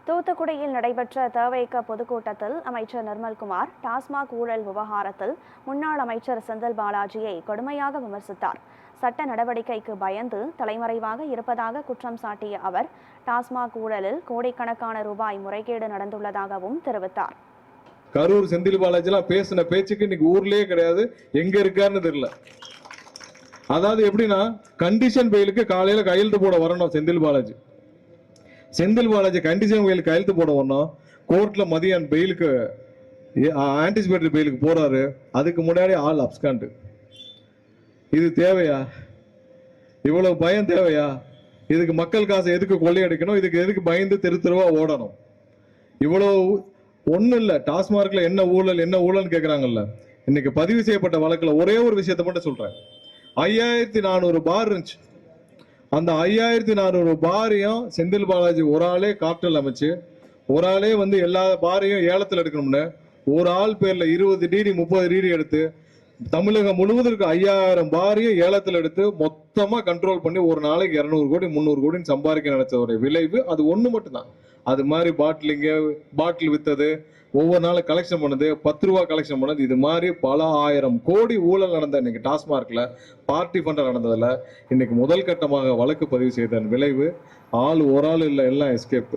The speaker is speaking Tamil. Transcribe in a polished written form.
தூத்துக்குடியில் நடைபெற்ற தவேக பொதுக்கூட்டத்தில் அமைச்சர் நிர்மல்குமார் டாஸ்மாக் ஊழல் விவகாரத்தில் முன்னாள் அமைச்சர் செந்தில் பாலாஜியை கடுமையாக விமர்சித்தார். சட்ட நடவடிக்கைக்கு பயந்து தலைமறைவாக இருப்பதாக குற்றம் சாட்டிய அவர் டாஸ்மாக் ஊழலில் கோடிக்கணக்கான ரூபாய் முறைகேடு நடந்துள்ளதாகவும் தெரிவித்தார். கரூர் செந்தில் பாலாஜிலாம் பேசின பேச்சுக்கு இன்னைக்கு ஊர்லயே கிடையாது, எங்க இருக்காருன்னு தெரியல. அதாவது எப்படின்னா, கண்டிஷன் பெயிலுக்கு காலையில கையெழுத்து போட வரணும் செந்தில் பாலாஜி கண்டிஷன் பெயிலுக்கு கையெழுத்து போட வரணும். கோர்ட்ல மதியம் பெயிலுக்கு ஆன்டிசிபேட்டரி பெயிலுக்கு போறாரு, அதுக்கு முன்னாடி ஆள் அப்ஸ்காண்ட். இது தேவையா? இவ்வளவு பயம் தேவையா? இதுக்கு மக்கள் காசை எதுக்கு கொள்ளையடிக்கணும்? இதுக்கு எதுக்கு பயந்து தெரு தெருவா ஓடணும்? இவ்வளவு ஒன்றும் இல்லை. டாஸ்மார்க்ல என்ன ஊழல் கேட்குறாங்கல்ல. இன்னைக்கு பதிவு செய்யப்பட்ட வழக்கில் ஒரே ஒரு விஷயத்த மட்டும் சொல்றேன். 5400 பார் இருந்துச்சு. அந்த 5400 பாரையும் செந்தில் பாலாஜி ஒரு ஆளே கார்டல் அமைச்சு, ஒரு ஆளே வந்து எல்லா பாரையும் ஏலத்தில் எடுக்கணும்னு ஒரு ஆள் பேர்ல 20 டிடி 30 டிடி எடுத்து தமிழகம் முழுவதற்கு 5000 பாரையும் ஏலத்தில் எடுத்து மொத்தமா கண்ட்ரோல் பண்ணி ஒரு நாளைக்கு 200 கோடி 300 கோடின்னு சம்பாதிக்க நினைச்ச ஒரு விளைவு அது ஒண்ணு மட்டும்தான். அது மாதிரி பாட்டில் வித்தது, ஒவ்வொரு நாளும் கலெக்ஷன் பண்ணது, 10 ரூபா கலெக்ஷன் பண்ணது, இது மாதிரி பல 1000 கோடி ஊழல் நடந்த இன்னைக்கு டாஸ்மார்க்ல பார்ட்டி ஃபண்டர் நடந்ததுல இன்னைக்கு முதல் கட்டமாக வழக்கு பதிவு செய்த விளைவு ஒரு ஆள் இல்லை, எல்லாம் எஸ்கேப்.